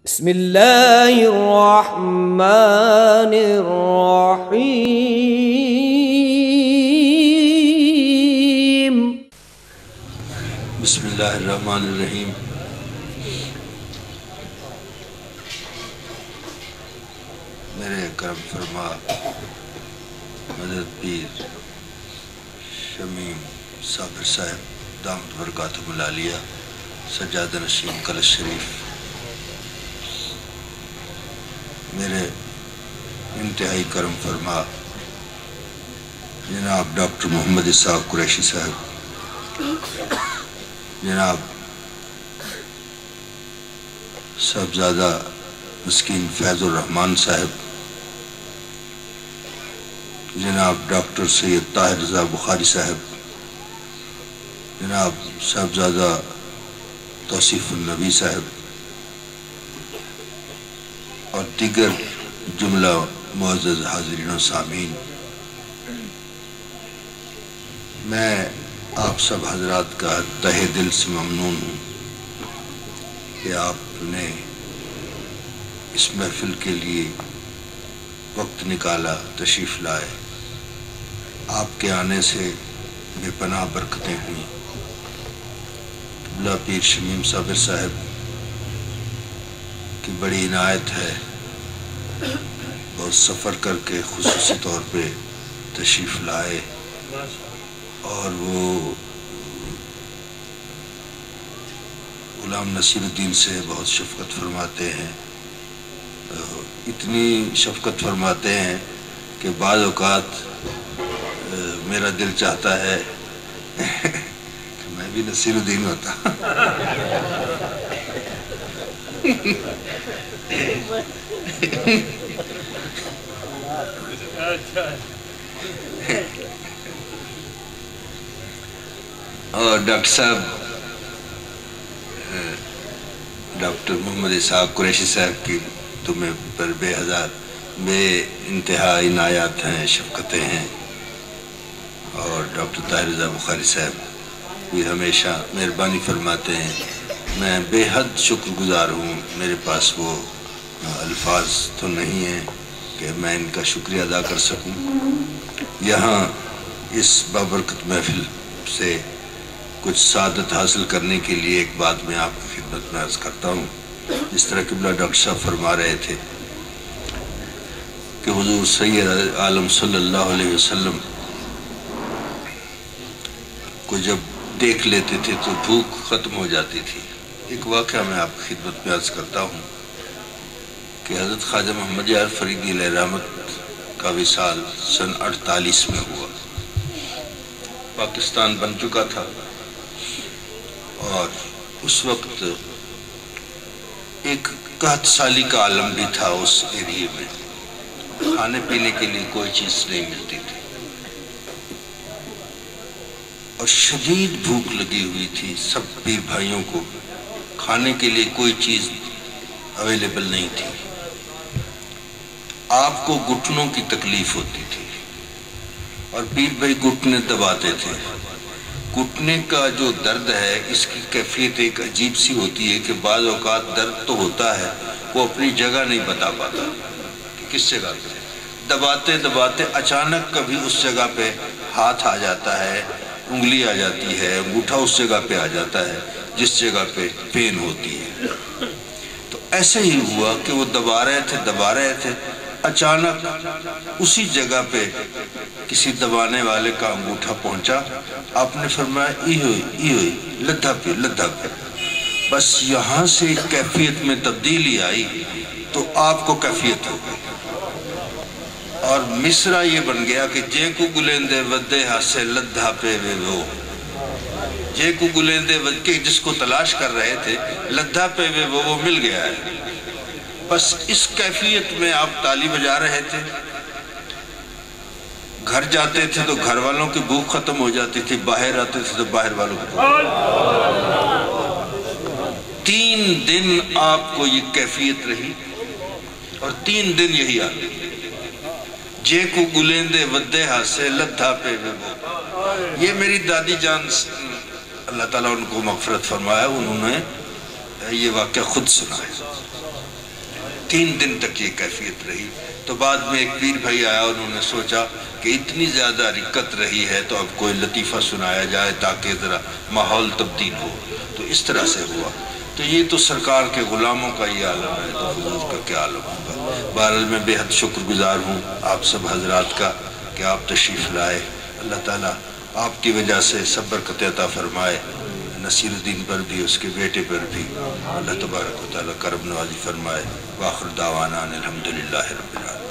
بسم اللہ الرحمن الرحیم بسم اللہ الرحمن الرحیم۔ میرے کرم فرما حضرت پیر شمیم صابر صاحب دامت برکاتہ العالیہ سجادہ نشین کلش شریف، میرے انتہائی کرم فرما جناب ڈاکٹر محمد اسحاق قریشی صاحب، جناب صاحبزادہ مسکین فیض الرحمان صاحب، جناب ڈاکٹر سید طاہر رضا بخاری صاحب، جناب صاحبزادہ توصیف النبی صاحب اور دیگر جملہ معزز حاضرین و سامعین، میں آپ سب حضرات کا تہہ دل سے ممنون ہوں کہ آپ نے اس محفل کے لیے وقت نکالا، تشریف لائے۔ آپ کے آنے سے بے پناہ برکتیں ہوئیں۔ قبلہ پیر شمیم صابر صاحب کی بڑی عنایت ہے، بہت سفر کر کے خصوصی طور پہ تشریف لائے اور وہ غلام نصیر الدین سے بہت شفقت فرماتے ہیں، اتنی شفقت فرماتے ہیں کہ بعض اوقات میرا دل چاہتا ہے کہ میں بھی نصیر الدین ہوتا۔ اور ڈاکٹر صاحب ڈاکٹر محمد اسحاق قریشی صاحب کی تمہیں پر بے انتہا عنایات ہیں، شفقتیں ہیں، اور ڈاکٹر طاہر رضا بخاری صاحب بھی ہمیشہ مہربانی فرماتے ہیں۔ میں بے حد شکر گزار ہوں، میرے پاس وہ الفاظ تو نہیں ہیں کہ میں ان کا شکریہ ادا کر سکوں۔ یہاں اس بابرکت محفل سے کچھ سعادت حاصل کرنے کے لیے ایک بات میں آپ کی خدمت میں عرض کرتا ہوں۔ جس طرح قبلہ ڈاکٹر صاحب فرما رہے تھے کہ حضور سید عالم صلی اللہ علیہ وسلم کو جب دیکھ لیتے تھے تو بھوک ختم ہو جاتی تھی۔ ایک واقعہ میں آپ کی خدمت میں عرض کرتا ہوں کہ حضرت خواجہ محمد یار فریدی علیہ رحمت کا وصال سن 48 میں ہوا۔ پاکستان بن چکا تھا اور اس وقت ایک قحط سالی کا عالم بھی تھا اس ایریے میں، کھانے پینے کے لیے کوئی چیز نہیں ملتی تھی اور شدید بھوک لگی ہوئی تھی۔ سب پیر بھائیوں کو کھانے کے لیے کوئی چیز اویلیبل نہیں تھی۔ آپ کو گھٹنوں کی تکلیف ہوتی تھی اور پیر بھائی گھٹنے دباتے تھے۔ گھٹنے کا جو درد ہے اس کی کیفیت ایک عجیب سی ہوتی ہے کہ بعض اوقات درد تو ہوتا ہے، وہ اپنی جگہ نہیں بتا پاتا کہ کس جگہ پہ۔ دباتے دباتے اچانک کبھی اس جگہ پہ ہاتھ آ جاتا ہے، انگلی آ جاتی ہے، انگوٹھا اس جگہ پہ آ جاتا ہے جس جگہ پہ پین ہوتی ہے۔ تو ایسے ہی ہوا کہ وہ دبا رہے تھے، اچانک اسی جگہ پہ کسی دبانے والے کا انگوٹھا پہنچا۔ آپ نے فرمایا ای ہوئی لدھا پہ۔ بس یہاں سے کیفیت میں تبدیلی آئی تو آپ کو کیفیت ہو گئی اور مصرع یہ بن گیا کہ جے کو گلیندے ودے ہاسے لدھا پہ وہ، جے کو گلیندے ودے جس کو تلاش کر رہے تھے لدھا پہ وہ مل گیا ہے۔ بس اس کیفیت میں آپ تالی بجا رہے تھے، گھر جاتے تھے تو گھر والوں کی بھوک ختم ہو جاتی تھی، باہر آتے تھے تو باہر والوں کی بھوک۔ 3 دن آپ کو یہ کیفیت رہی اور 3 دن یہی آتی۔ جے کو گلیندے ودے ہاسے لدھا پہ وہ، یہ میری دادی جان اللہ تعالیٰ ان کو مغفرت فرمایا، انہوں نے یہ واقعہ خود سنا ہے۔ 3 دن تک یہ کیفیت رہی، تو بعد میں ایک پیر بھائی آیا، انہوں نے سوچا کہ اتنی زیادہ رکت رہی ہے تو اب کوئی لطیفہ سنایا جائے تاکہ ذرا ماحول تبدیل ہو، تو اس طرح سے ہوا۔ تو یہ تو سرکار کے غلاموں کا یہ عالم ہے، تو حضور کا کیا عالم ہوگا۔ بہرحال میں بے حد شکر گزار ہوں آپ سب حضرات کا کہ آپ تشریف لائے۔ اللہ تعالیٰ آپ کی وجہ سے سب برکت عطا فرمائے، نصیر الدین پر بھی، اس کے بیٹے پر بھی اللہ تبارک و تعالیٰ کرم نوازی فرمائے۔ وآخر دعوانا الحمدللہ رب العالمین۔